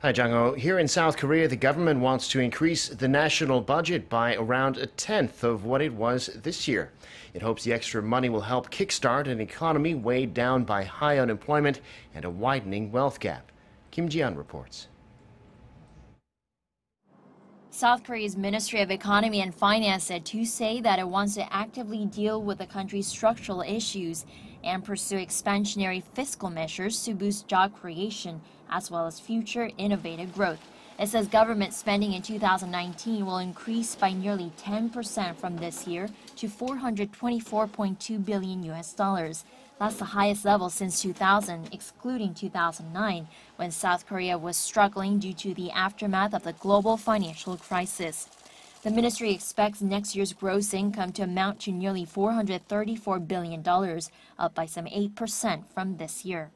Hi, Jang-ho. Here in South Korea, the government wants to increase the national budget by around a tenth of what it was this year. It hopes the extra money will help kickstart an economy weighed down by high unemployment and a widening wealth gap. Kim Ji-yeon reports. South Korea's Ministry of Economy and Finance said Tuesday that it wants to actively deal with the country's structural issues and pursue expansionary fiscal measures to boost job creation as well as future innovative growth. It says government spending in 2019 will increase by nearly 10% from this year to $424.2 billion. That's the highest level since 2000, excluding 2009, when South Korea was struggling due to the aftermath of the global financial crisis. The ministry expects next year's gross income to amount to nearly $434 billion, up by some 8% from this year.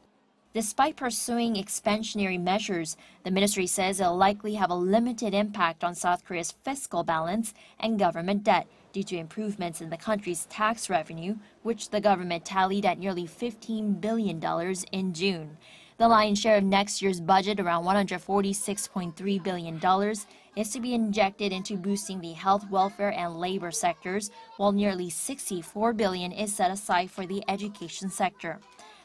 Despite pursuing expansionary measures, the ministry says it'll likely have a limited impact on South Korea's fiscal balance and government debt due to improvements in the country's tax revenue, which the government tallied at nearly $15 billion in June. The lion's share of next year's budget, around $146.3 billion, is to be injected into boosting the health, welfare, and labor sectors, while nearly $64 billion is set aside for the education sector.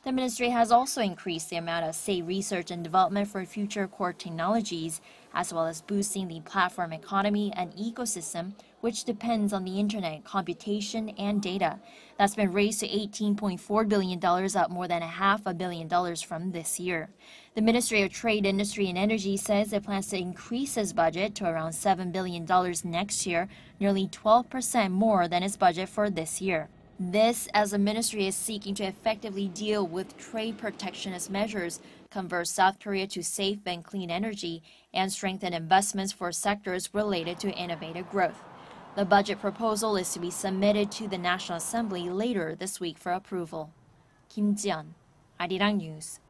The ministry has also increased the amount of state research and development for future core technologies, as well as boosting the platform economy and ecosystem, which depends on the internet, computation, and data. That's been raised to $18.4 billion, up more than $500 million from this year. The Ministry of Trade, Industry, and Energy says it plans to increase its budget to around $7 billion next year, nearly 12% more than its budget for this year. This, as the ministry is seeking to effectively deal with trade protectionist measures, convert South Korea to safe and clean energy, and strengthen investments for sectors related to innovative growth. The budget proposal is to be submitted to the National Assembly later this week for approval. Kim Ji-yeon, Arirang News.